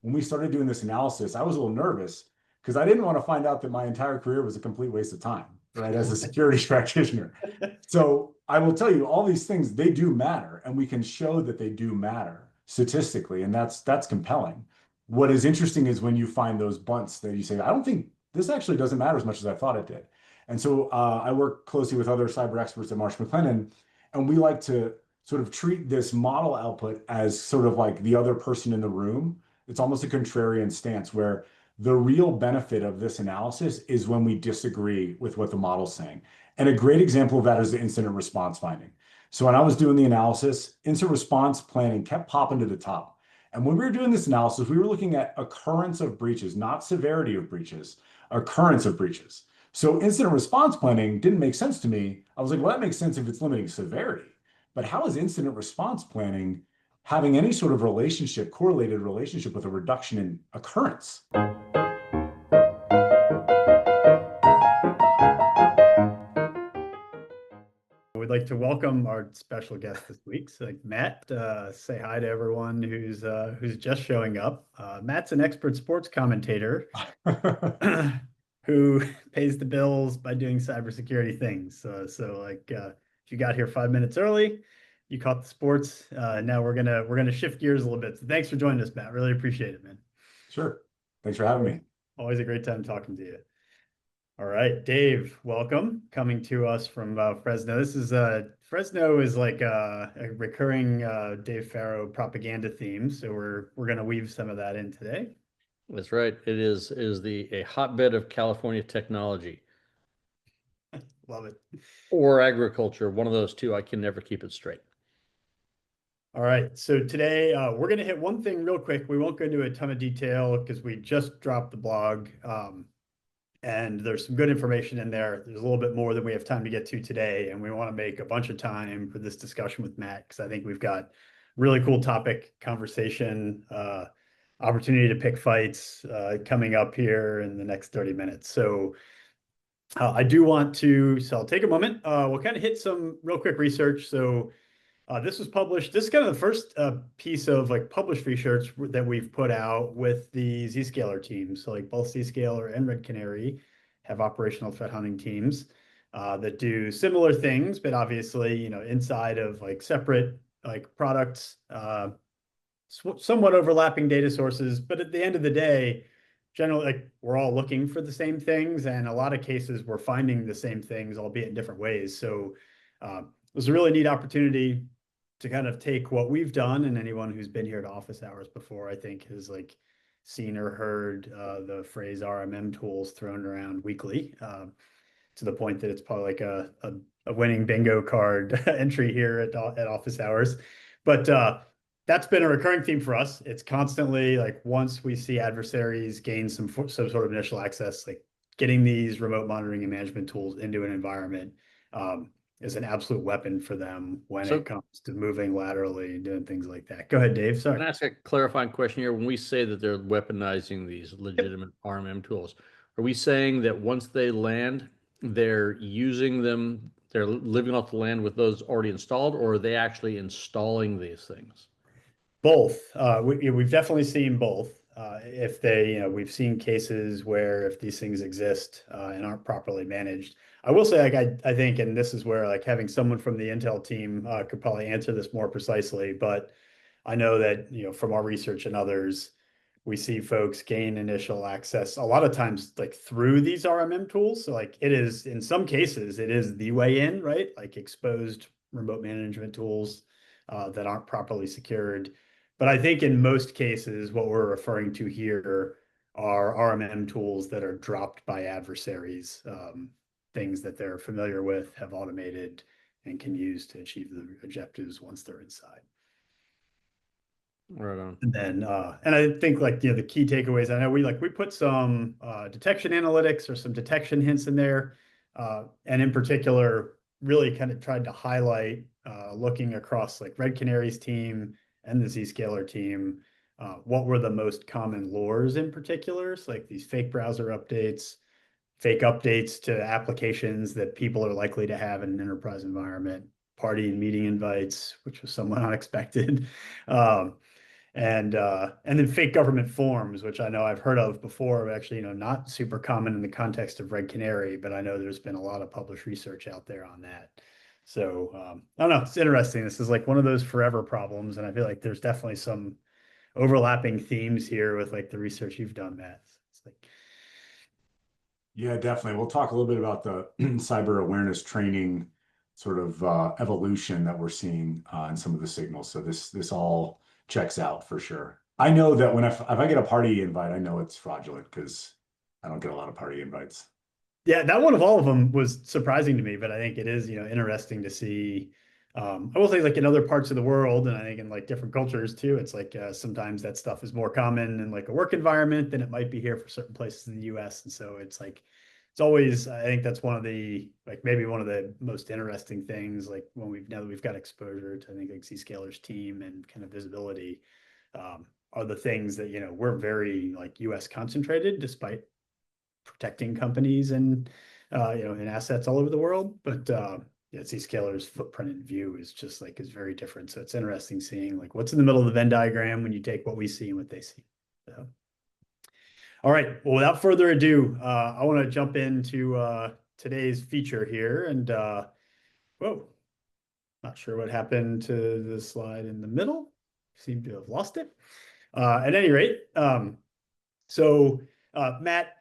when we started doing this analysis, I was a little nervous because I didn't want to find out that my entire career was a complete waste of time, right, as a security practitioner. So I will tell you, all these things, they do matter, and we can show that they do matter statistically, and that's compelling. What is interesting is when you find those bunts that you say, I don't think this actually doesn't matter as much as I thought it did. And so I work closely with other cyber experts at Marsh McLennan, and we like to sort of treat this model output as sort of like the other person in the room. It's almost a contrarian stance where the real benefit of this analysis is when we disagree with what the model's saying. And a great example of that is the incident response finding. So when I was doing the analysis, incident response planning kept popping to the top. And when we were doing this analysis, we were looking at occurrence of breaches, not severity of breaches, occurrence of breaches. So incident response planning didn't make sense to me. I was like, well, that makes sense if it's limiting severity. But how is incident response planning having any sort of relationship, correlated relationship with a reduction in occurrence? We'd like to welcome our special guest this week. So, Matt, say hi to everyone who's just showing up. Matt's an expert sports commentator who pays the bills by doing cybersecurity things. If you got here 5 minutes early, you caught the sports. Now we're gonna shift gears a little bit. So thanks for joining us, Matt. Really appreciate it, man. Sure. Thanks for having me. Always a great time talking to you. All right, Dave, welcome. Coming to us from Fresno. This is Fresno is like a recurring Dave Farrow propaganda theme, so we're going to weave some of that in today. That's right. It is a hotbed of California technology. Love it. Or agriculture, one of those two. I can never keep it straight. All right, so today we're going to hit one thing real quick. We won't go into a ton of detail because we just dropped the blog. And there's some good information in there. There's a little bit more than we have time to get to today. And we want to make a bunch of time for this discussion with Matt, because I think we've got really cool topic, conversation, opportunity to pick fights coming up here in the next 30 minutes. So I do want to, so I'll take a moment. We'll kind of hit some real quick research. So this was published. This is kind of the first piece of like published research that we've put out with the Zscaler team. So like both Zscaler and Red Canary have operational threat hunting teams that do similar things, but obviously, inside of like separate like products, somewhat overlapping data sources. But at the end of the day, generally, like we're all looking for the same things, and a lot of cases we're finding the same things, albeit in different ways. So it was a really neat opportunity to kind of take what we've done, and anyone who's been here to office hours before, I think, has like seen or heard the phrase RMM tools thrown around weekly, to the point that it's probably like a winning bingo card entry here at office hours. But that's been a recurring theme for us. It's constantly like once we see adversaries gain some sort of initial access, like getting these remote monitoring and management tools into an environment is an absolute weapon for them when it comes to moving laterally and doing things like that. Go ahead, Dave. Sorry. Can I ask a clarifying question here? When we say that they're weaponizing these legitimate RMM tools, are we saying that once they land, they're using them, they're living off the land with those already installed, or are they actually installing these things? Both. We've definitely seen both. If they, we've seen cases where if these things exist and aren't properly managed, I will say, like, I think, and this is where like having someone from the Intel team could probably answer this more precisely, but I know that, from our research and others, we see folks gain initial access a lot of times like through these RMM tools. So like it is, in some cases, it is the way in, right? Like exposed remote management tools that aren't properly secured. But I think in most cases, what we're referring to here are RMM tools that are dropped by adversaries, things that they're familiar with, have automated, and can use to achieve the objectives once they're inside. Right on. And then, and I think like, the key takeaways, I know we put some detection analytics or some detection hints in there. And in particular, really kind of tried to highlight looking across like Red Canary's team and the Zscaler team, what were the most common lures in particular, so like these fake browser updates, fake updates to applications that people are likely to have in an enterprise environment, party and meeting invites, which was somewhat unexpected. and then fake government forms, which I know I've heard of before, actually, not super common in the context of Red Canary, but I know there's been a lot of published research out there on that. So I don't know, it's interesting. This is like one of those forever problems, and I feel like there's definitely some overlapping themes here with like the research you've done, Matt. It's like, Yeah, definitely. We'll talk a little bit about the cyber awareness training sort of evolution that we're seeing in some of the signals. So this all checks out for sure. I know that if I get a party invite, I know it's fraudulent because I don't get a lot of party invites. yeah, that one of all of them was surprising to me, but I think it is, interesting to see. I will say, like in other parts of the world, and I think in like different cultures too, it's like sometimes that stuff is more common in like a work environment than it might be here for certain places in the US. And so it's like, it's always, I think that's one of the, like maybe one of the most interesting things, like now that we've got exposure to, I think like Zscaler's team and kind of visibility, are the things that, we're very like US concentrated despite protecting companies and and assets all over the world. But yeah, Zscaler's footprint and view is just like is very different. So it's interesting seeing like what's in the middle of the Venn diagram when you take what we see and what they see. So, all right. Well, without further ado, I want to jump into today's feature here. And whoa, not sure what happened to the slide in the middle. Seem to have lost it. At any rate, so Matt,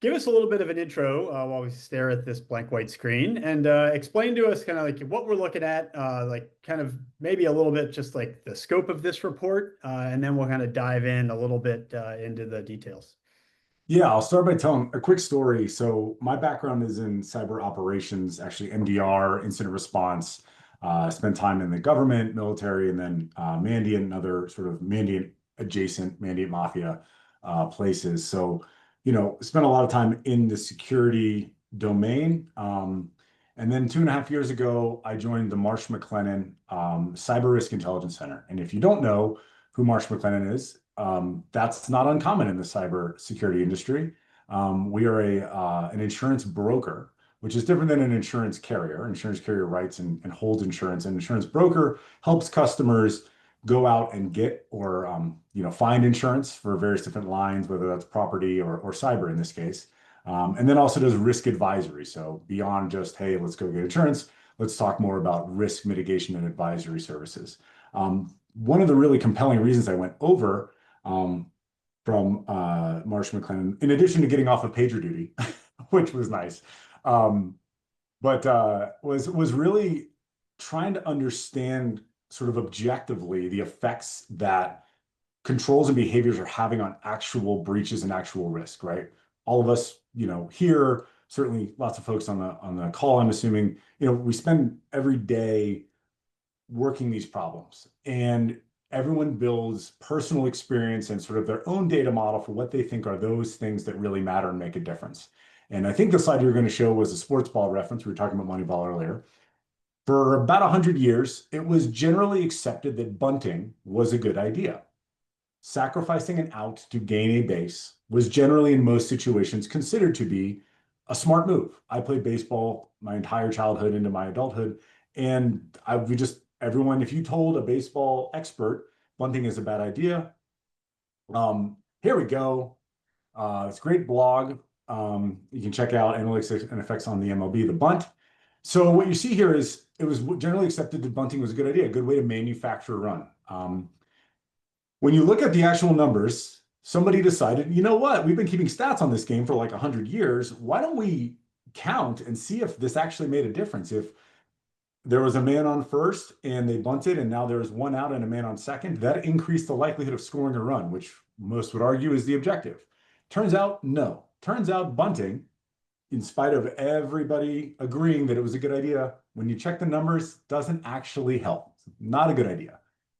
give us a little bit of an intro while we stare at this blank white screen and explain to us kind of like what we're looking at, like kind of maybe a little bit just like the scope of this report, and then we'll kind of dive in a little bit into the details. Yeah, I'll start by telling a quick story. So my background is in cyber operations, actually MDR, incident response. Spent time in the government, military, and then Mandiant and other sort of Mandiant adjacent, Mandiant mafia places. So, spent a lot of time in the security domain. And then 2.5 years ago, I joined the Marsh McLennan Cyber Risk Intelligence Center. And if you don't know who Marsh McLennan is, that's not uncommon in the cyber security industry. We are an insurance broker, which is different than an insurance carrier. Insurance carrier writes and holds insurance. An insurance broker helps customers go out and get or find insurance for various different lines, whether that's property or cyber in this case. And then also does risk advisory. So beyond just, hey, let's go get insurance, let's talk more about risk mitigation and advisory services. One of the really compelling reasons I went over from Marsh McLennan, in addition to getting off of pager duty, which was nice, but was really trying to understand sort of objectively the effects that controls and behaviors are having on actual breaches and actual risk, right? All of us, here, certainly lots of folks on the call, I'm assuming, we spend every day working these problems, and everyone builds personal experience and sort of their own data model for what they think are those things that really matter and make a difference. And I think the slide you were going to show was a sports ball reference. We were talking about Moneyball earlier. For about 100 years, it was generally accepted that bunting was a good idea. Sacrificing an out to gain a base was generally, in most situations, considered to be a smart move. I played baseball my entire childhood into my adulthood, and everyone, if you told a baseball expert bunting is a bad idea, here we go. It's a great blog. You can check out analytics and effects on the MLB, the bunt. So what you see here is it was generally accepted that bunting was a good idea, a good way to manufacture a run. When you look at the actual numbers, somebody decided, you know what, we've been keeping stats on this game for like 100 years. Why don't we count and see if this actually made a difference? If there was a man on first and they bunted and now there's one out and a man on second, that increased the likelihood of scoring a run, which most would argue is the objective. Turns out, no. Turns out bunting, in spite of everybody agreeing that it was a good idea, when you check the numbers, doesn't actually help. Not a good idea.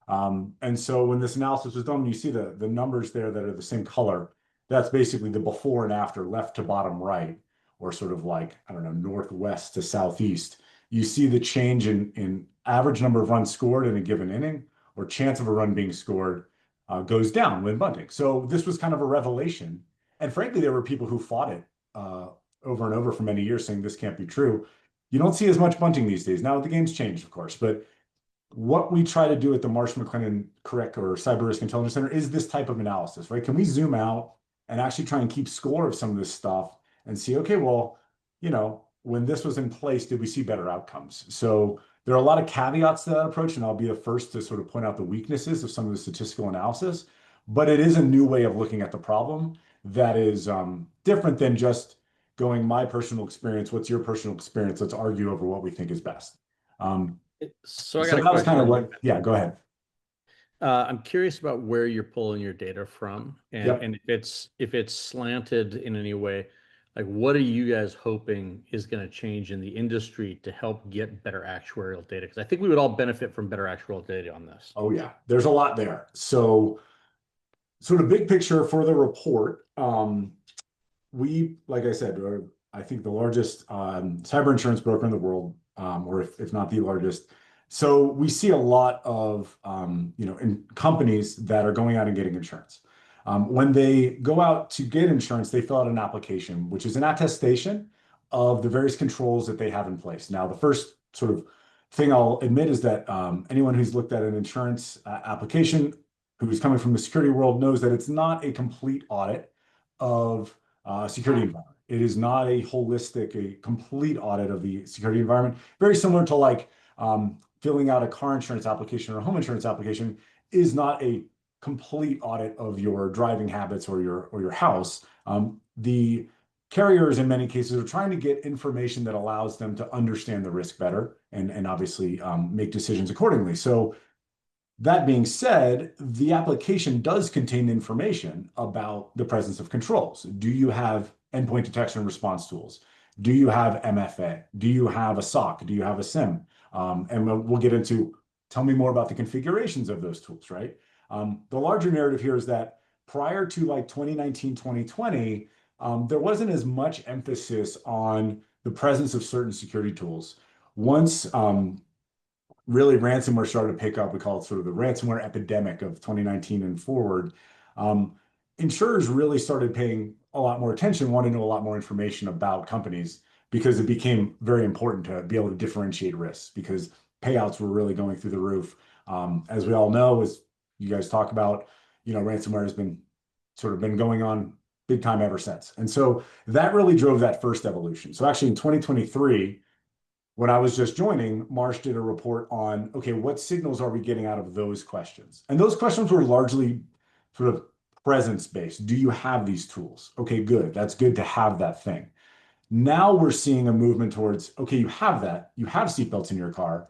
And so when this analysis was done, you see the numbers there that are the same color. That's basically the before and after, left to bottom right, or sort of like, I don't know, northwest to southeast. You see the change in average number of runs scored in a given inning, or chance of a run being scored goes down when bunting. So this was kind of a revelation. And frankly, there were people who fought it over and over for many years saying this can't be true. You don't see as much bunting these days. Now the game's changed, of course, but what we try to do at the Marsh McLennan Correct or Cyber Risk Intelligence Center is this type of analysis, right? Can we zoom out and actually try and keep score of some of this stuff and see, okay, well, when this was in place, did we see better outcomes? So there are a lot of caveats to that approach, and I'll be the first to sort of point out the weaknesses of some of the statistical analysis, but it is a new way of looking at the problem that is different than just going my personal experience, what's your personal experience? Let's argue over what we think is best. So I So got a that was kind of question. what, yeah, go ahead. I'm curious about where you're pulling your data from, and Yep. and if it's slanted in any way, like what are you guys hoping is going to change in the industry to help get better actuarial data? Because I think we would all benefit from better actuarial data on this. Oh yeah, there's a lot there. So sort of big picture for the report, we, like I said, are, I think the largest cyber insurance broker in the world, or if not the largest. So we see a lot of in companies that are going out and getting insurance. When they go out to get insurance, they fill out an application, which is an attestation of the various controls that they have in place. Now, the first sort of thing I'll admit is that anyone who's looked at an insurance application who's coming from the security world knows that it's not a complete audit of security environment. It is not a holistic, a complete audit of the security environment. Very similar to like filling out a car insurance application or a home insurance application is not a complete audit of your driving habits or your house. The carriers in many cases are trying to get information that allows them to understand the risk better and obviously make decisions accordingly. So that being said, the application does contain information about the presence of controls. Do you have endpoint detection and response tools? Do you have MFA? Do you have a SOC? Do you have a SIM? And we'll get into, tell me more about the configurations of those tools, right? The larger narrative here is that prior to like 2019, 2020, there wasn't as much emphasis on the presence of certain security tools. Once really ransomware started to pick up, we call it sort of the ransomware epidemic of 2019 and forward, insurers really started paying a lot more attention, wanting to know a lot more information about companies because it became very important to be able to differentiate risks because payouts were really going through the roof. As we all know, as you guys talk about, ransomware has been going on big time ever since. And so that really drove that first evolution. So actually in 2023, when I was just joining, Marsh did a report on, okay, what signals are we getting out of those questions? And those questions were largely sort of presence-based. Do you have these tools? Okay, good. That's good to have that thing. Now we're seeing a movement towards, okay, you have that. You have seatbelts in your car.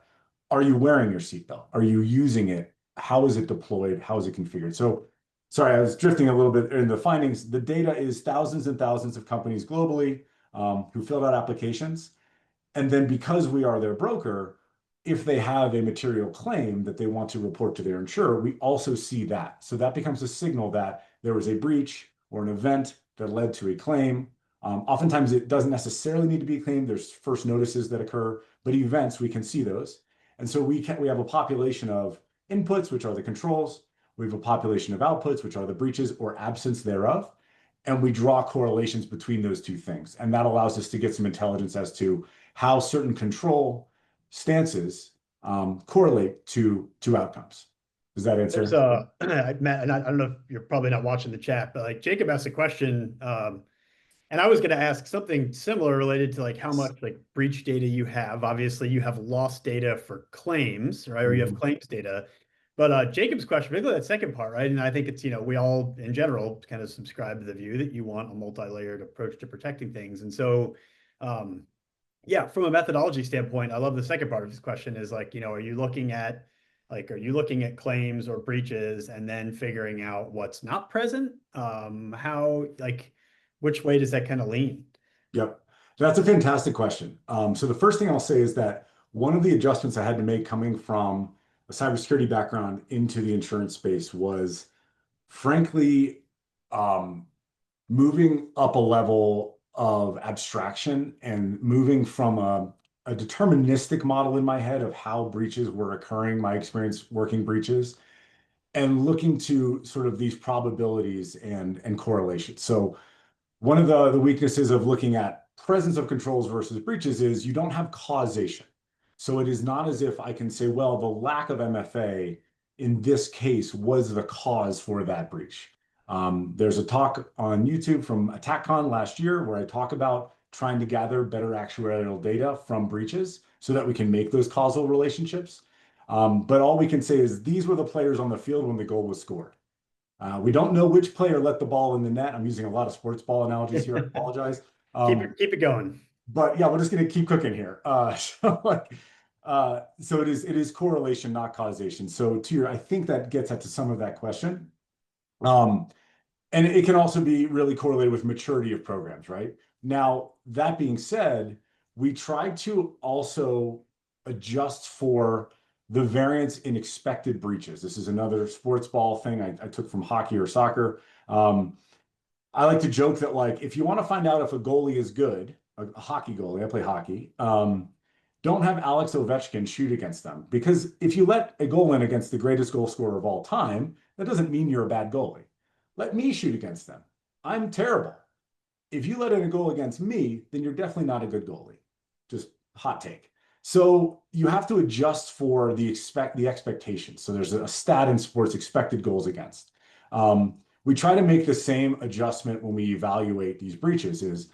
Are you wearing your seatbelt? Are you using it? How is it deployed? How is it configured? So, sorry, I was drifting a little bit in the findings. The data is thousands and thousands of companies globally who filled out applications. And then because we are their broker, if they have a material claim that they want to report to their insurer, we also see that. So that becomes a signal that there was a breach or an event that led to a claim. Oftentimes it doesn't necessarily need to be a claim. There's first notices that occur, but events, we can see those. And so we have a population of inputs, which are the controls. We have a population of outputs, which are the breaches or absence thereof. And we draw correlations between those two things. And that allows us to get some intelligence as to how certain control stances correlate to outcomes. Does that answer? Matt, and I don't know if you're probably not watching the chat, but like Jacob asked a question, and I was going to ask something similar related to like how much like breach data you have. Obviously, you have loss data for claims, right? Or you have claims data. But Jacob's question, particularly that second part, right? And I think it's, we all in general kind of subscribe to the view that you want a multi-layered approach to protecting things. And so, yeah, from a methodology standpoint, I love the second part of his question is like, are you looking at claims or breaches and then figuring out what's not present? Which way does that kind of lean? Yep. That's a fantastic question. So the first thing I'll say is that one of the adjustments I had to make coming from a cybersecurity background into the insurance space was frankly moving up a level of abstraction and moving from a deterministic model in my head of how breaches were occurring, my experience working breaches, and looking to sort of these probabilities and correlations. So one of the weaknesses of looking at presence of controls versus breaches is you don't have causation. So it is not as if I can say, well, the lack of MFA in this case was the cause for that breach. There's a talk on YouTube from ATT&CK last year where I talk about trying to gather better actuarial data from breaches so that we can make those causal relationships. But all we can say is these were the players on the field when the goal was scored. We don't know which player let the ball in the net. I'm using a lot of sports ball analogies here. I apologize. Keep it going. But yeah, we're just going to keep cooking here. So it is correlation, not causation. So I think that gets at to some of that question. And it can also be really correlated with maturity of programs, right? Now, that being said, we try to also adjust for the variance in expected breaches. This is another sports ball thing I took from hockey or soccer. I like to joke that, like, if you want to find out if a goalie is good, a hockey goalie, I play hockey, don't have Alex Ovechkin shoot against them. Because if you let a goal in against the greatest goal scorer of all time, that doesn't mean you're a bad goalie. Let me shoot against them. I'm terrible. If you let in a goal against me, then you're definitely not a good goalie. Just hot take. So you have to adjust for the expectations. So there's a stat in sports, expected goals against. We try to make the same adjustment when we evaluate these breaches. Is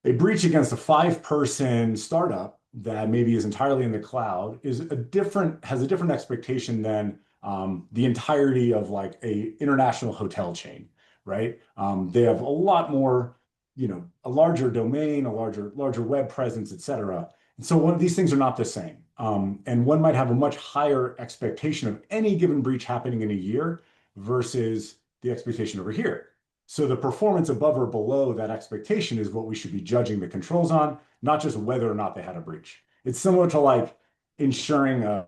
a breach against a 5-person startup that maybe is entirely in the cloud has a different expectation than the entirety of like a international hotel chain, right? They have a lot more, a larger domain, a larger web presence, et cetera. And so one of these things are not the same. And one might have a much higher expectation of any given breach happening in a year versus the expectation over here. So the performance above or below that expectation is what we should be judging the controls on, not just whether or not they had a breach. It's similar to like insuring a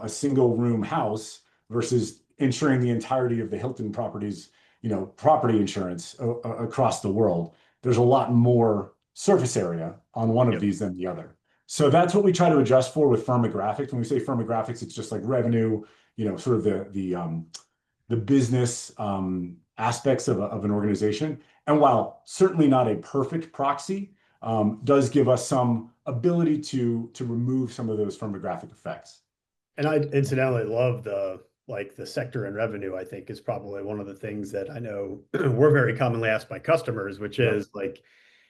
single room house versus insuring the entirety of the Hilton properties, property insurance across the world. There's a lot more surface area on one of these than the other. So that's what we try to adjust for with firmographics. When we say firmographics, it's just like revenue, sort of the business aspects of an organization. And while certainly not a perfect proxy, does give us some ability to remove some of those firmographic effects. And I incidentally love the sector and revenue. I think is probably one of the things that I know we're very commonly asked by customers, which is like,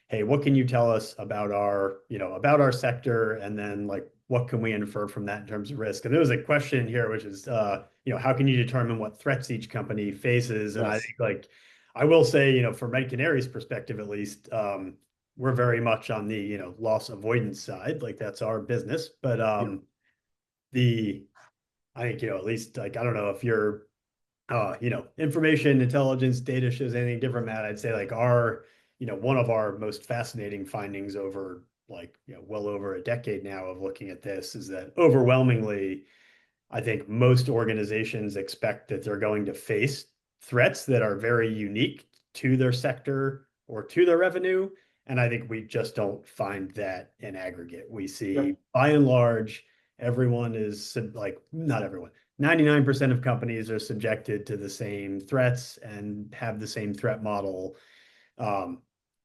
hey, what can you tell us about our sector? And then like, what can we infer from that in terms of risk? And there was a question here, which is, how can you determine what threats each company faces? And I think like, I will say, from Red Canary's perspective, at least, we're very much on the, loss avoidance side. Like that's our business. But I think, at least like, I don't know if you're, information intelligence data shows anything different, Matt. I'd say like one of our most fascinating findings over well over a decade now of looking at this is that overwhelmingly, I think most organizations expect that they're going to face threats that are very unique to their sector or to their revenue. And I think we just don't find that in aggregate. We see by and large, everyone is not everyone, 99% of companies are subjected to the same threats and have the same threat model.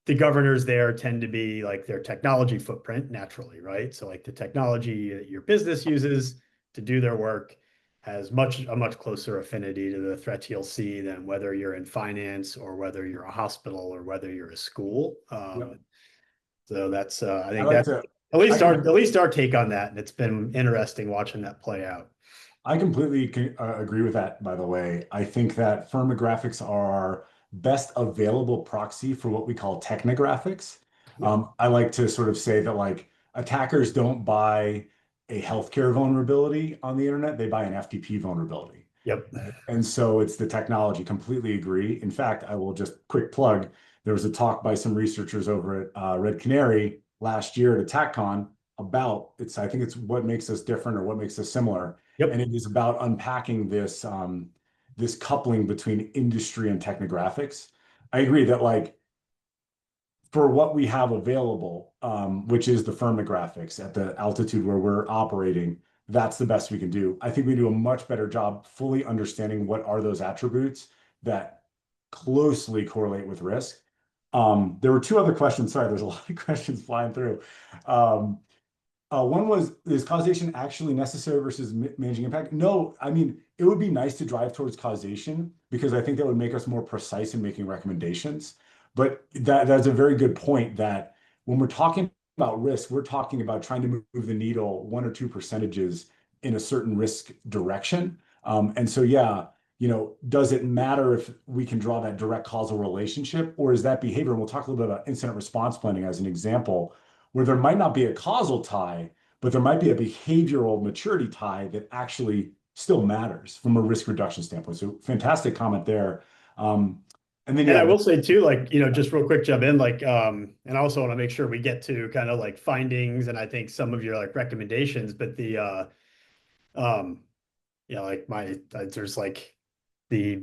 The governors there tend to be like their technology footprint naturally, right? So like the technology that your business uses to do their work has a much closer affinity to the threats you'll see than whether you're in finance or whether you're a hospital or whether you're a school. So that's I think that's at least our take on that, and it's been interesting watching that play out. I completely agree with that, by the way. I think that firmographics are our best available proxy for what we call technographics. I like to sort of say that like attackers don't buy a healthcare vulnerability on the internet, they buy an FTP vulnerability. And so it's the technology. Completely agree. In fact, I will just quick plug. There was a talk by some researchers over at Red Canary last year at ATT&CK about I think it's what makes us different or what makes us similar. And it is about unpacking this this coupling between industry and technographics. I agree that like for what we have available, which is the firmographics at the altitude where we're operating, that's the best we can do. I think we do a much better job fully understanding what are those attributes that closely correlate with risk. There were two other questions. Sorry, there's a lot of questions flying through. One was, is causation actually necessary versus managing impact? No, I mean, it would be nice to drive towards causation because I think that would make us more precise in making recommendations. But that's a very good point that when we're talking about risk, we're talking about trying to move the needle 1 or 2 percentages in a certain risk direction. And so, yeah, does it matter if we can draw that direct causal relationship, or is that behavior? And we'll talk a little bit about incident response planning as an example, where there might not be a causal tie, but there might be a behavioral maturity tie that actually still matters from a risk reduction standpoint. So fantastic comment there. And then, And yeah, I will say too, like, just real quick, jump in, like, and I also want to make sure we get to kind of like findings and I think some of your like recommendations, but like there's like the,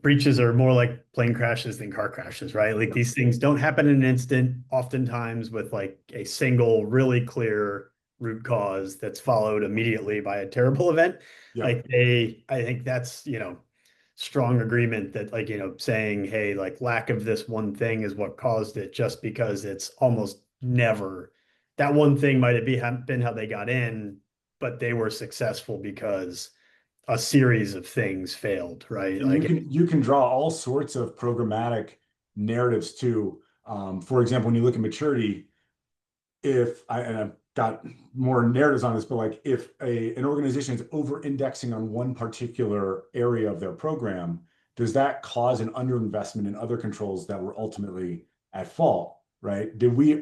breaches are more like plane crashes than car crashes, right? Like these things don't happen in an instant, oftentimes with like a single really clear root cause that's followed immediately by a terrible event. yeah. Like I think that's, strong agreement that like, saying, hey, like lack of this one thing is what caused it, just because it's almost never that one thing might have been how they got in, but they were successful because a series of things failed, right? And Like, you can draw all sorts of programmatic narratives too. For example, when you look at maturity, and I've got more narratives on this, but like if an organization is over-indexing on one particular area of their program, does that cause an underinvestment in other controls that were ultimately at fault, right? Did we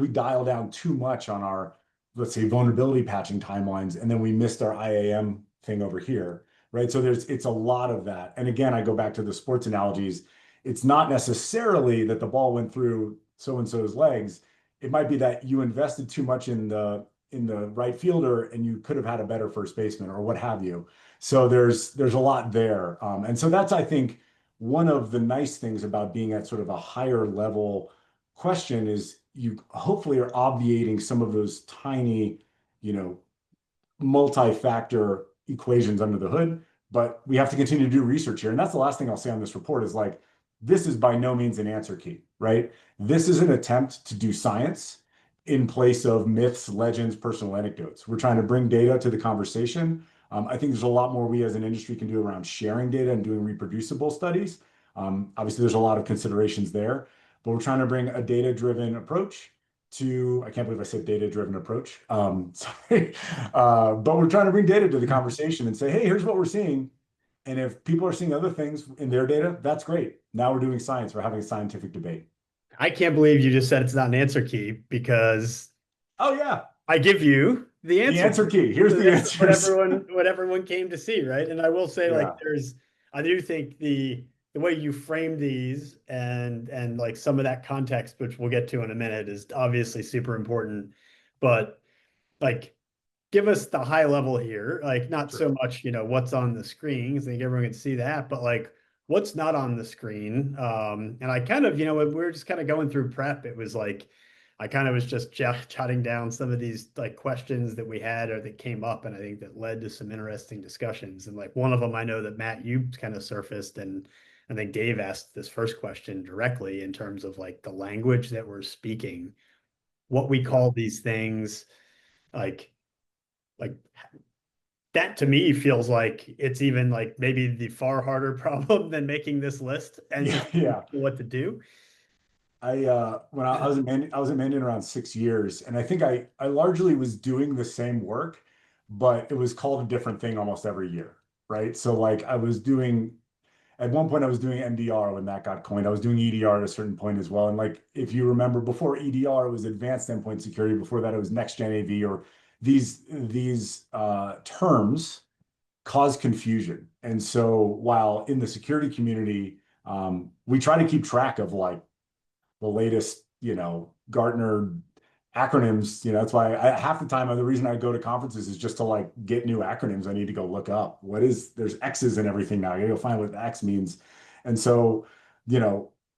dial down too much on our, let's say, vulnerability patching timelines, and then we missed our IAM thing over here, right? So it's a lot of that. And again, I go back to the sports analogies. It's not necessarily that the ball went through so-and-so's legs. It might be that you invested too much in the right fielder and you could have had a better first baseman or what have you. So there's a lot there. And so that's, I think, one of the nice things about being at sort of a higher level question is you hopefully are obviating some of those tiny, multi-factor equations under the hood, but we have to continue to do research here. And that's the last thing I'll say on this report is like, this is by no means an answer key, right? This is an attempt to do science in place of myths, legends, personal anecdotes. We're trying to bring data to the conversation. I think there's a lot more we as an industry can do around sharing data and doing reproducible studies. Obviously, there's a lot of considerations there, but we're trying to bring a data-driven approach to, I can't believe I said data-driven approach. Sorry. But we're trying to bring data to the conversation and say, hey, here's what we're seeing. And if people are seeing other things in their data, that's great. Now we're doing science. We're having a scientific debate. I can't believe you just said it's not an answer key, because Oh yeah, I give you the the answer key. Here's So the that's answers. what everyone came to see, right? And I will say, like, Yeah. I do think the way you frame these and like some of that context, which we'll get to in a minute, is obviously super important. But like, give us the high level here, like not Sure. so much, what's on the screen, because I think everyone can see that, but like what's not on the screen. And I kind of, when we were just kind of going through prep, it was like, I kind of was just jotting down some of these like questions that we had or that came up, and I think that led to some interesting discussions. And like one of them, I know that Matt, you kind of surfaced, and I think Dave asked this first question directly in terms of like the language that we're speaking, what we call these things, like like that to me feels like it's even like maybe the far harder problem than making this list and Yeah. just Yeah. what to do. When I was I was in Mandarin around 6 years, and I think I largely was doing the same work, but it was called a different thing almost every year, right? So like I was doing at one point I was doing MDR when that got coined. I was doing EDR at a certain point as well. And like if you remember, before EDR it was advanced endpoint security. Before that it was next gen AV, or these terms cause confusion. And so while in the security community, we try to keep track of like the latest, Gartner acronyms. That's why half the time the reason I go to conferences is just to like get new acronyms. I need to go look up there's X's and everything now. You'll find what the X means. And so,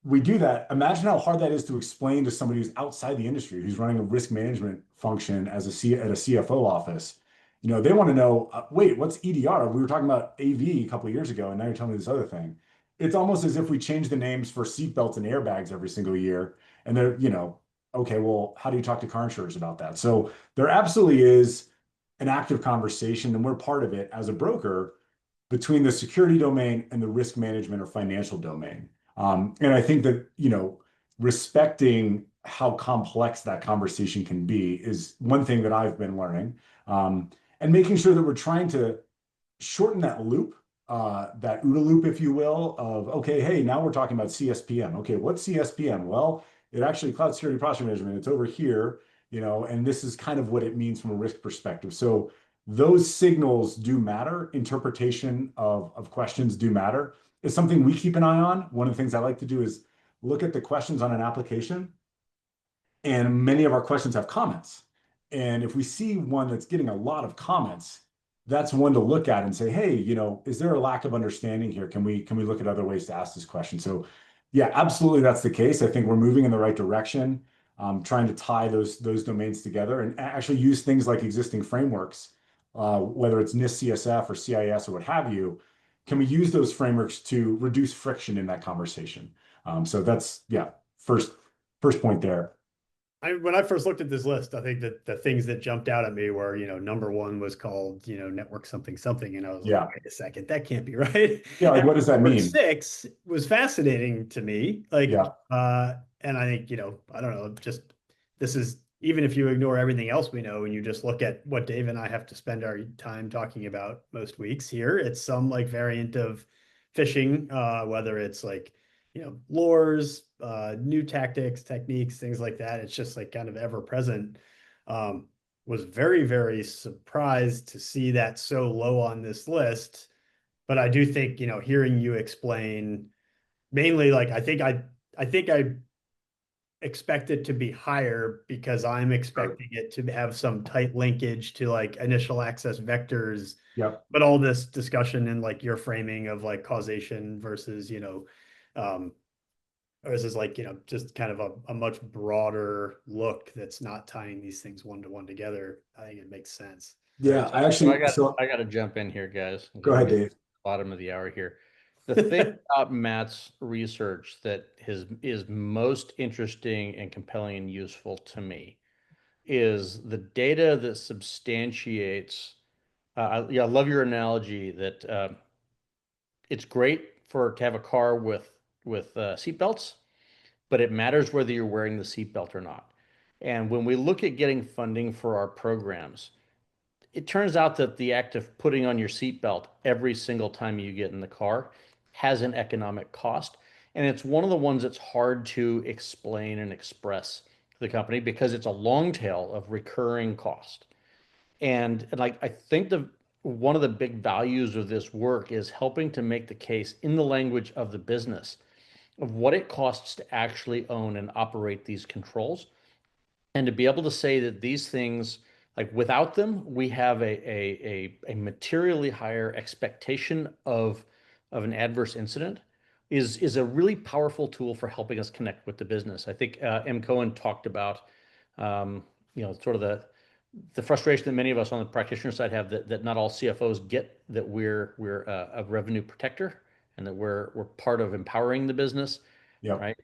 we do that. Imagine how hard that is to explain to somebody who's outside the industry, who's running a risk management function at a CFO office. They want to know, wait, what's EDR? We were talking about AV a couple of years ago, and now you're telling me this other thing. It's almost as if we change the names for seatbelts and airbags every single year. And they're, okay, well, how do you talk to car insurers about that? So there absolutely is an active conversation, and we're part of it as a broker between the security domain and the risk management or financial domain. And I think that, respecting how complex that conversation can be is one thing that I've been learning. And making sure that we're trying to shorten that loop, that OODA loop, if you will, of, okay, hey, now we're talking about CSPM. Okay, what's CSPM? Well, it actually cloud security posture management. It's over here, and this is kind of what it means from a risk perspective. So those signals do matter. Interpretation of questions do matter. It's something we keep an eye on. One of the things I like to do is look at the questions on an application, and many of our questions have comments. And if we see one that's getting a lot of comments, that's one to look at and say, hey, is there a lack of understanding here? Can we look at other ways to ask this question? So yeah, absolutely, that's the case. I think we're moving in the right direction, trying to tie those domains together and actually use things like existing frameworks, whether it's NIST CSF or CIS or what have you. Can we use those frameworks to reduce friction in that conversation? So that's, yeah, first point there. When I first looked at this list, I think that the things that jumped out at me were, number one was called, network something something, and I was Yeah. like, wait a second, that can't be right. Yeah, like, And what does that number mean? 6 was fascinating to me, like, Yeah. and I think, I don't know, just this is, even if you ignore everything else we know and you just look at what Dave and I have to spend our time talking about most weeks here, it's some like variant of phishing, whether it's like, lures, new tactics, techniques, things like that. It's just like kind of ever present. Was very, very surprised to see that so low on this list. But I do think, hearing you explain mainly, like, I think I expect it to be higher because I'm expecting it to have some tight linkage to like initial access vectors. Yep. But all this discussion and like your framing of like causation versus, or is this like, just kind of a much broader look that's not tying these things one to one together? I think it makes sense. Yeah, I got to jump in here, guys. Go ahead, Dave. Bottom of the hour here. The thing about Matt's research that is most interesting and compelling and useful to me is the data that substantiates. I love your analogy that it's great to have a car with seatbelts, but it matters whether you're wearing the seatbelt or not. And when we look at getting funding for our programs, it turns out that the act of putting on your seatbelt every single time you get in the car has an economic cost. And it's one of the ones that's hard to explain and express to the company because it's a long tail of recurring cost. And like, I think one of the big values of this work is helping to make the case in the language of the business of what it costs to actually own and operate these controls, and to be able to say that these things, like, without them, we have a materially higher expectation of an adverse incident is a really powerful tool for helping us connect with the business. I think M. Cohen talked about, sort of the frustration that many of us on the practitioner side have that not all CFOs get that we're a revenue protector and that we're part of empowering the business. Yeah. Right.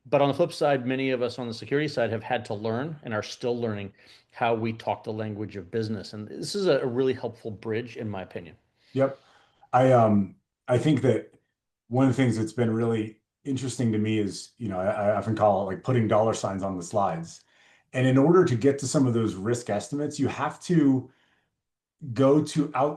But on the flip side, many of us on the security side have had to learn and are still learning how we talk the language of business. And this is a really helpful bridge, in my opinion. Yep. I think that one of the things that's been really interesting to me is, I often call it like putting dollar signs on the slides. And in order to get to some of those risk estimates, you have to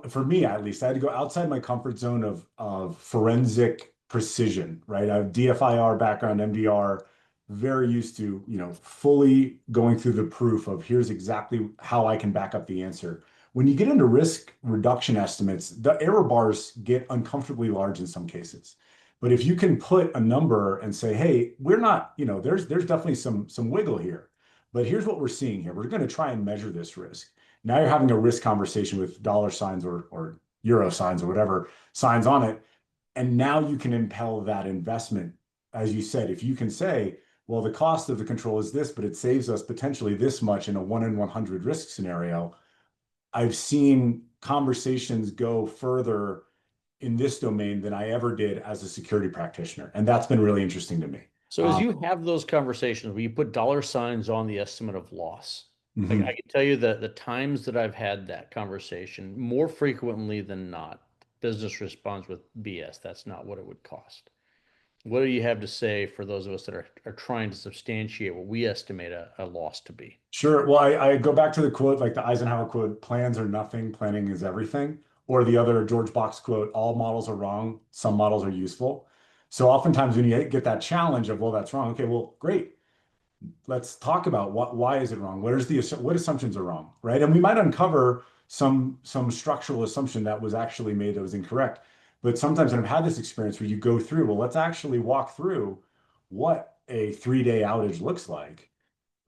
for me at least, I had to go outside my comfort zone of forensic precision, right? I have DFIR background, MDR, very used to, fully going through the proof of here's exactly how I can back up the answer. When you get into risk reduction estimates, the error bars get uncomfortably large in some cases. But if you can put a number and say, hey, we're not, there's definitely some wiggle here, but here's what we're seeing here. We're going to try and measure this risk. Now you're having a risk conversation with dollar signs or euro signs or whatever signs on it. And now you can impel that investment. As you said, if you can say, well, the cost of the control is this, but it saves us potentially this much in a 1 in 100 risk scenario. I've seen conversations go further in this domain than I ever did as a security practitioner. And that's been really interesting to me. So as you have those conversations where you put dollar signs on the estimate of loss, like I can tell you that the times that I've had that conversation, more frequently than not, business responds with BS. That's not what it would cost. What do you have to say for those of us that are trying to substantiate what we estimate a loss to be? Sure. Well, I go back to the quote, like the Eisenhower quote, plans are nothing, planning is everything. Or the other George Box quote, all models are wrong, some models are useful. So oftentimes when you get that challenge of, well, that's wrong. Okay, well, great. Let's talk about why is it wrong? What assumptions are wrong, right? And we might uncover some structural assumption that was actually made that was incorrect. But sometimes, and I've had this experience where you go through, well, let's actually walk through what a 3-day outage looks like.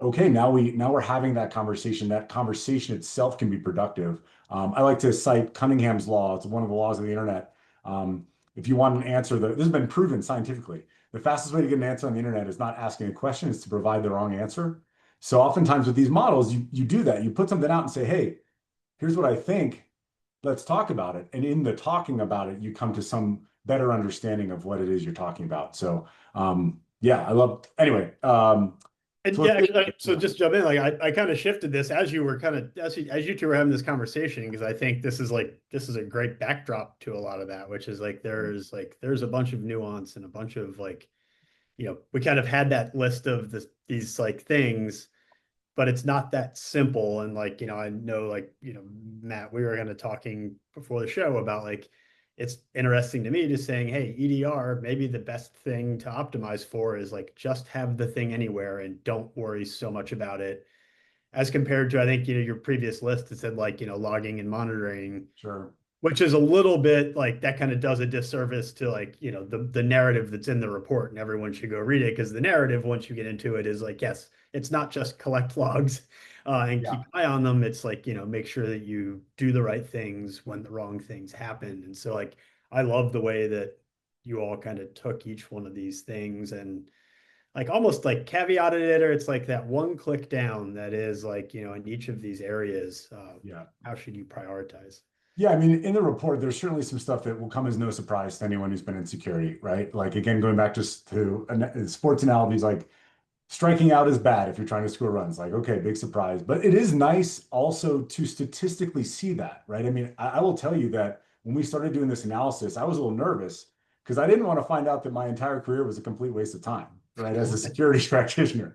Okay, now we're having that conversation. That conversation itself can be productive. I like to cite Cunningham's law. It's one of the laws of the internet. If you want an answer, this has been proven scientifically. The fastest way to get an answer on the internet is not asking a question, it's to provide the wrong answer. So oftentimes with these models, you do that. You put something out and say, hey, here's what I think. Let's talk about it. And in the talking about it, you come to some better understanding of what it is you're talking about. So yeah, I love, anyway. And So yeah, so just jump in. Like I kind of shifted this as you were kind of as you two were having this conversation, because I think this is a great backdrop to a lot of that, which is there's a bunch of nuance and a bunch of we kind of had that list of these things, but it's not that simple. And I know Matt, we were kind of talking before the show about it's interesting to me just saying, hey, EDR, maybe the best thing to optimize for is just have the thing anywhere and don't worry so much about it, as compared to, I think, your previous list that said logging and monitoring. Sure. Which is a little bit that kind of does a disservice to the narrative that's in the report, and everyone should go read it, because the narrative, once you get into it, is yes, it's not just collect logs and keep an eye on them. It's make sure that you do the right things when the wrong things happen. And so I love the way that you all kind of took each one of these things and almost caveated it, or it's that one click down that is in each of these areas. How should you prioritize? Yeah, I mean, in the report, there's certainly some stuff that will come as no surprise to anyone who's been in security, right? Again, going back just to sports analogies, striking out is bad if you're trying to score runs. Okay, big surprise. But it is nice also to statistically see that, right? I mean, I will tell you that when we started doing this analysis, I was a little nervous because I didn't want to find out that my entire career was a complete waste of time, right? As a security practitioner.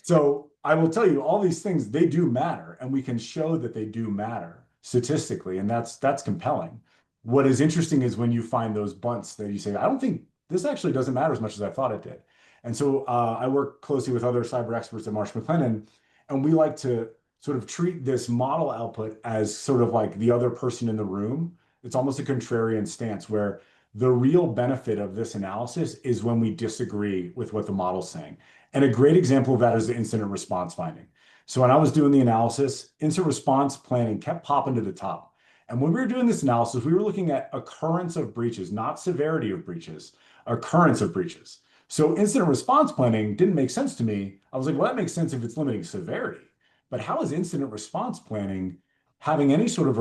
So I will tell you, all these things, they do matter, and we can show that they do matter statistically, and that's compelling. What is interesting is when you find those bunts that you say, I don't think this actually doesn't matter as much as I thought it did. And so I work closely with other cyber experts at Marsh McLennan, and we like to sort of treat this model output as sort of the other person in the room. It's almost a contrarian stance where the real benefit of this analysis is when we disagree with what the model's saying. And a great example of that is the incident response finding. So when I was doing the analysis, incident response planning kept popping to the top. And when we were doing this analysis, we were looking at occurrence of breaches, not severity of breaches, occurrence of breaches. So incident response planning didn't make sense to me. I was like, well, that makes sense if it's limiting severity. But how is incident response planning having any sort of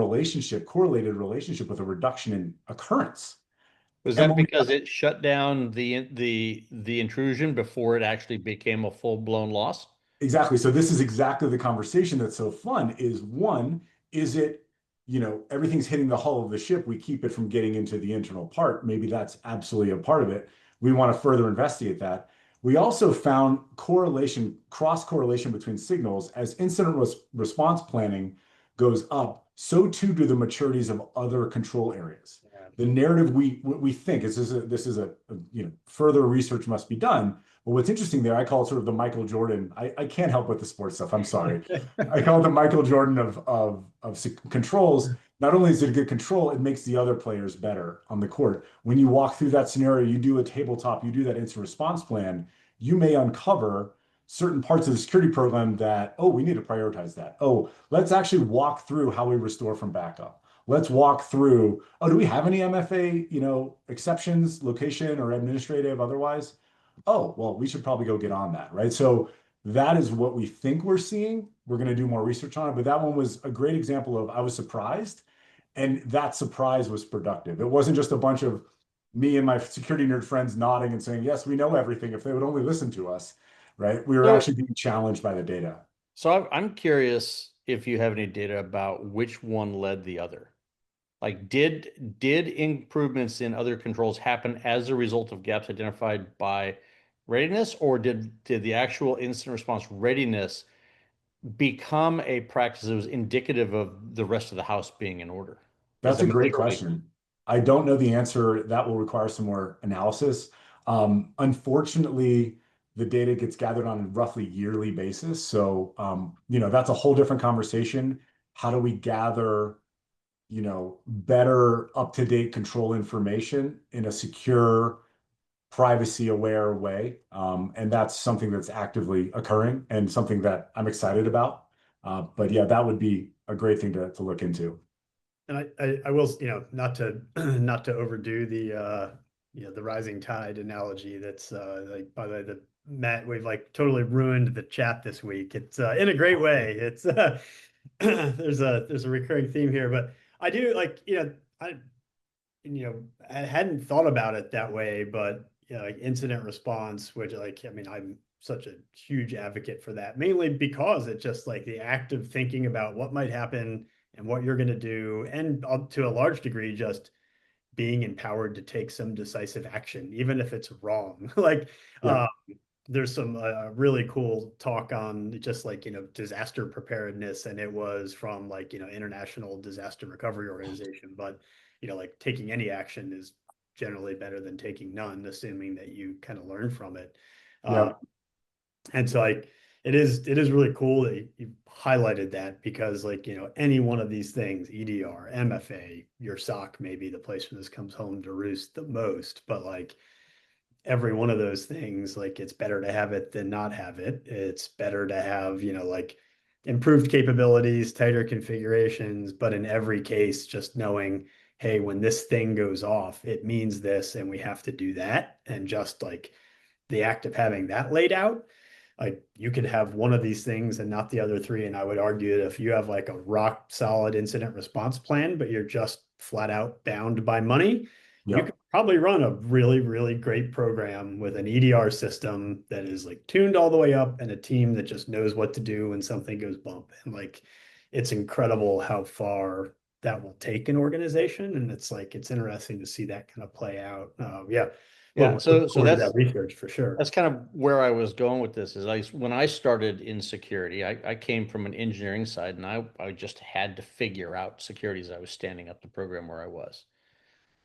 correlated relationship with a reduction in occurrence? Was that because it shut down the intrusion before it actually became a full-blown loss? Exactly. So this is exactly the conversation that's so fun is, one, is it, everything's hitting the hull of the ship. We keep it from getting into the internal part. Maybe that's absolutely a part of it. We want to further investigate that. We also found cross correlation between signals. As incident response planning goes up, so too do the maturities of other control areas. Yeah. The narrative we think this is a further research must be done. But what's interesting there, I call it sort of the Michael Jordan. I can't help with the sports stuff. I'm sorry. I call it the Michael Jordan of controls. Not only is it a good control, it makes the other players better on the court. When you walk through that scenario, you do a tabletop, you do that incident response plan, you may uncover certain parts of the security program that, oh, we need to prioritize that. Oh, let's actually walk through how we restore from backup. Let's walk through, oh, do we have any MFA, exceptions, location or administrative otherwise? Oh, well, we should probably go get on that, right? So that is what we think we're seeing. We're going to do more research on it, but that one was a great example of I was surprised, and that surprise was productive. It wasn't just a bunch of me and my security nerd friends nodding and saying, yes, we know everything if they would only listen to us, right? We were So, actually being challenged by the data. so I'm curious if you have any data about which one led the other. Like, did improvements in other controls happen as a result of gaps identified by readiness, or did the actual incident response readiness become a practice that was indicative of the rest of the house being in order? Is That's I a mean, great literally, question. I don't know the answer. That will require some more analysis. Unfortunately, the data gets gathered on a roughly yearly basis. So, that's a whole different conversation. How do we gather, better up-to-date control information in a secure, privacy-aware way? And that's something that's actively occurring and something that I'm excited about. But yeah, that would be a great thing to look into. And I will, not to not to overdo the the rising tide analogy. That's like, by the way, the Matt, we've like totally ruined the chat this week. It's in a great way. It's there's a recurring theme here, but I do like, I hadn't thought about it that way, but like incident response, which, like, I mean, I'm such a huge advocate for that, mainly because it's just like the act of thinking about what might happen and what you're going to do, and to a large degree, just being empowered to take some decisive action, even if it's wrong. Like, Yeah. there's some really cool talk on just like, disaster preparedness, and it was from like, International Disaster Recovery Organization. But, like, taking any action is generally better than taking none, assuming that you kind of learn from it. Uh, Yeah. and so, like, it is really cool that you highlighted that, because, like, any one of these things, EDR, MFA, your SOC may be the place where this comes home to roost the most, but like every one of those things, like, it's better to have it than not have it. It's better to have, like, improved capabilities, tighter configurations, but in every case, just knowing, hey, when this thing goes off, it means this, and we have to do that. And just like the act of having that laid out, like, you could have one of these things and not the other three. And I would argue that if you have like a rock solid incident response plan, but you're just flat out bound by money, you could Yep. probably run a really, really great program with an EDR system that is like tuned all the way up, and a team that just knows what to do when something goes bump. And like, it's incredible how far that will take an organization. And it's like, it's interesting to see that kind of play out. Yeah. yeah. Well, look So forward to that research for sure. that's kind of where I was going with this. Is when I started in security, I came from an engineering side, and I just had to figure out security as I was standing up the program where I was.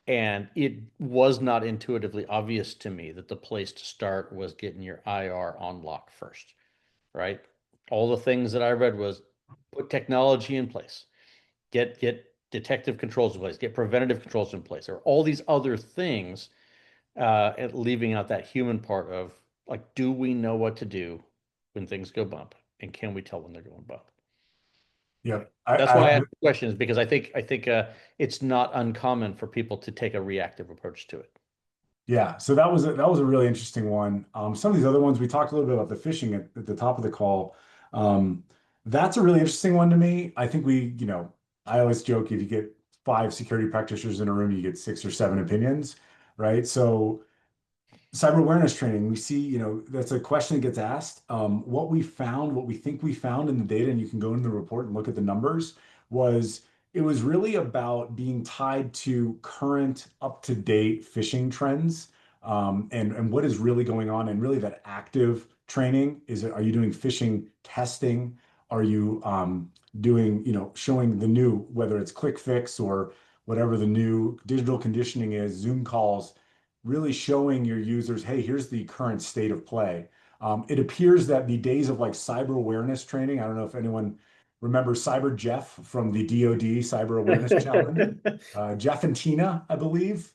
And it was not intuitively obvious to me that the place to start was getting your IR on lock first, right? All the things that I read was put technology in place, get detective controls in place, get preventative controls in place, or all these other things, and leaving out that human part of, like, do we know what to do when things go bump, and can we tell when they're going bump? Yep. That's why I asked the questions, because I think it's not uncommon for people to take a reactive approach to it. Yeah, so that was a really interesting one. Some of these other ones we talked a little bit about the phishing at the top of the call. That's a really interesting one to me. I think I always joke, if you get five security practitioners in a room, you get six or seven opinions, right? So cyber awareness training, we see, that's a question that gets asked. What we found, what we think we found in the data, and you can go into the report and look at the numbers, was it was really about being tied to current up-to-date phishing trends, and what is really going on, and really that active training. Are you doing phishing testing? Are you doing, showing the new, whether it's quick fix or whatever the new digital conditioning is, Zoom calls, really showing your users, hey, here's the current state of play. It appears that the days of like cyber awareness training, I don't know if anyone remembers Cyber Jeff from the DoD Cyber Awareness Challenge, Jeff and Tina, I believe.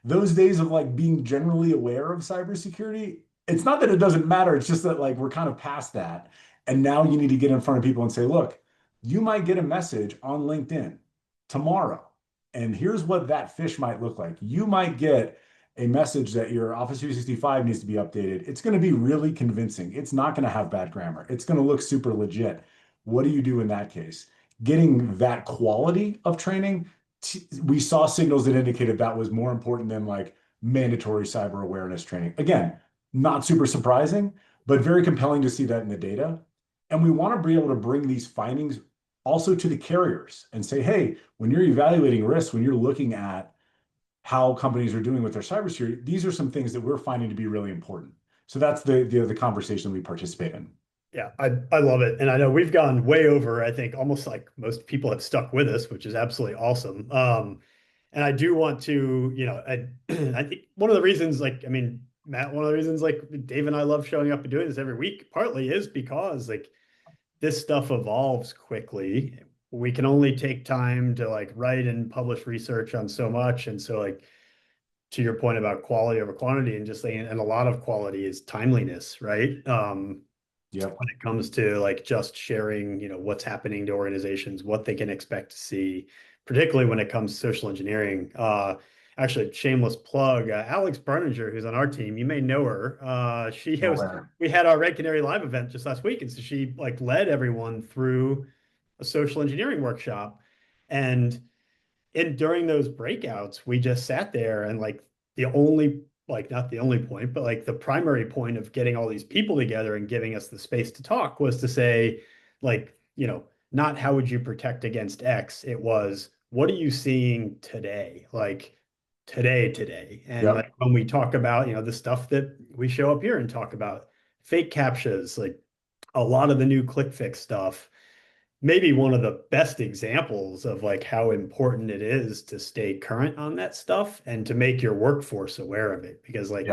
Those days of like being generally aware of cybersecurity, it's not that it doesn't matter, it's just that like we're kind of past that. And now you need to get in front of people and say, look, you might get a message on LinkedIn tomorrow, and here's what that fish might look like. You might get a message that your Office 365 needs to be updated. It's going to be really convincing. It's not going to have bad grammar. It's going to look super legit. What do you do in that case? Getting that quality of training we saw signals that indicated that was more important than like mandatory cyber awareness training. Again, not super surprising, but very compelling to see that in the data. And we want to be able to bring these findings also to the carriers and say, hey, when you're evaluating risks, when you're looking at how companies are doing with their cybersecurity, these are some things that we're finding to be really important. So that's the conversation we participate in. Yeah, I love it. And I know we've gone way over, I think almost like most people have stuck with us, which is absolutely awesome. And I do want to, I think one of the reasons, like, I mean, Matt, one of the reasons like Dave and I love showing up and doing this every week, partly is because like this stuff evolves quickly. We can only take time to like write and publish research on so much. And so like, to your point about quality over quantity and just saying, and a lot of quality is timeliness, right? Yep. When it comes to like just sharing, what's happening to organizations, what they can expect to see, particularly when it comes to social engineering. Actually, shameless plug, Alex Berninger, who's on our team, you may know her. We had our Red Canary Live event just last week. And so she like led everyone through a social engineering workshop. And during those breakouts, we just sat there and like not the only point, but like the primary point of getting all these people together and giving us the space to talk was to say, like, not how would you protect against X? It was, what are you seeing today? Like today. And like when we talk about, the stuff that we show up here and talk about, fake captchas, like a lot of the new click fix stuff, maybe one of the best examples of like how important it is to stay current on that stuff and to make your workforce aware of it, because like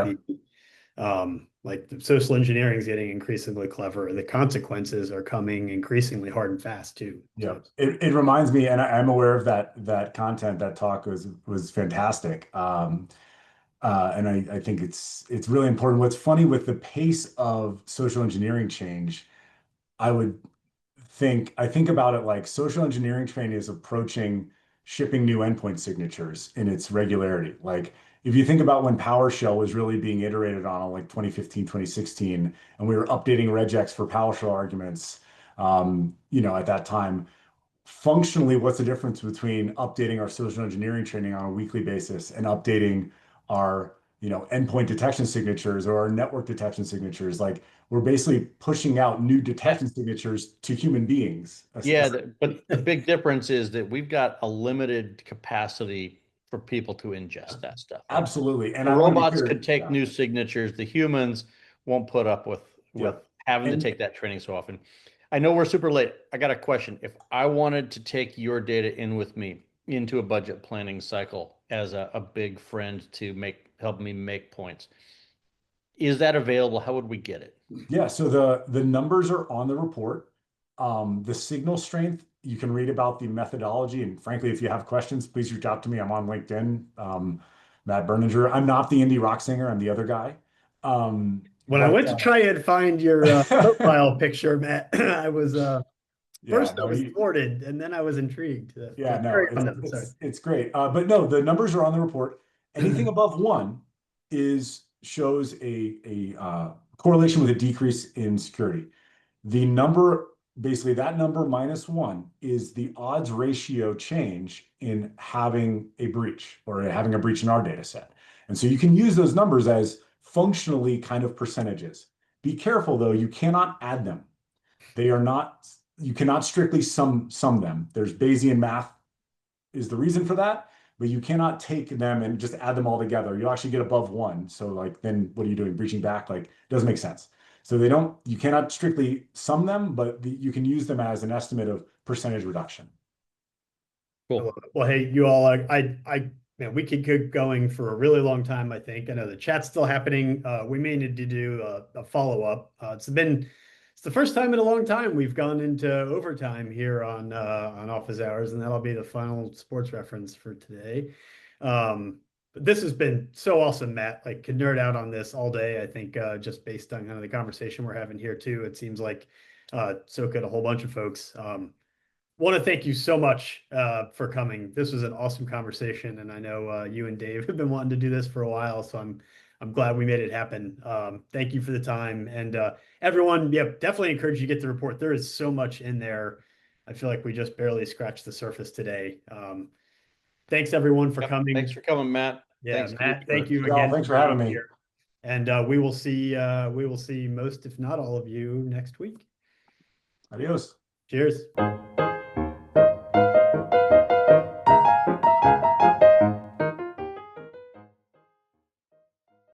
the social engineering is getting increasingly clever. The consequences are coming increasingly hard and fast too. Yeah, it reminds me, and I'm aware of that content. That talk was fantastic, and I think it's really important. What's funny with the pace of social engineering change, I think about it like social engineering training is approaching shipping new endpoint signatures in its regularity. Like if you think about when PowerShell was really being iterated on like 2015, 2016, and we were updating regex for PowerShell arguments, at that time, functionally, what's the difference between updating our social engineering training on a weekly basis and updating our endpoint detection signatures or our network detection signatures? Like we're basically pushing out new detection signatures to human beings. Yeah, but the big difference is that we've got a limited capacity for people to ingest that stuff. Absolutely. And the robots could take new signatures. The humans won't put up with having to take that training so often. I know we're super late. I got a question. If I wanted to take your data in with me into a budget planning cycle as a big friend to help me make points, is that available? How would we get it? Yeah, so the numbers are on the report. The signal strength, you can read about the methodology. And frankly, if you have questions, please reach out to me. I'm on LinkedIn, Matt Berninger. I'm not the indie rock singer. I'm the other guy. When I went to try and find your profile picture, Matt, I was first I was thwarted, and then I was intrigued. It's great. But no, the numbers are on the report. Anything above 1 shows a correlation with a decrease in security. The number, basically that number minus 1 is the odds ratio change in having a breach or having a breach in our data set. And so you can use those numbers as functionally kind of percentages. Be careful though, you cannot add them. You cannot strictly sum them. There's Bayesian math is the reason for that, but you cannot take them and just add them all together. You'll actually get above 1. So like, then what are you doing? Breaching back? Like, it doesn't make sense. So you cannot strictly sum them, but you can use them as an estimate of percentage reduction. Cool. Well, hey, you all, man, we could keep going for a really long time, I think. I know the chat's still happening. We may need to do a follow-up. It's the first time in a long time we've gone into overtime here on Office Hours, and that'll be the final sports reference for today. But this has been so awesome, Matt. Like, could nerd out on this all day. I think just based on kind of the conversation we're having here too, it seems like so could a whole bunch of folks. Want to thank you so much for coming. This was an awesome conversation, and I know you and Dave have been wanting to do this for a while, so I'm glad we made it happen. Thank you for the time, and everyone, definitely encourage you to get the report. There is so much in there. I feel like we just barely scratched the surface today. thanks everyone for Yep, coming. Thanks for coming, Matt. Yeah, Thanks, Matt, Keith. thank you Y'all, again. thanks for having being me. here. And we will see most, if not all of you next week. Adios. Cheers.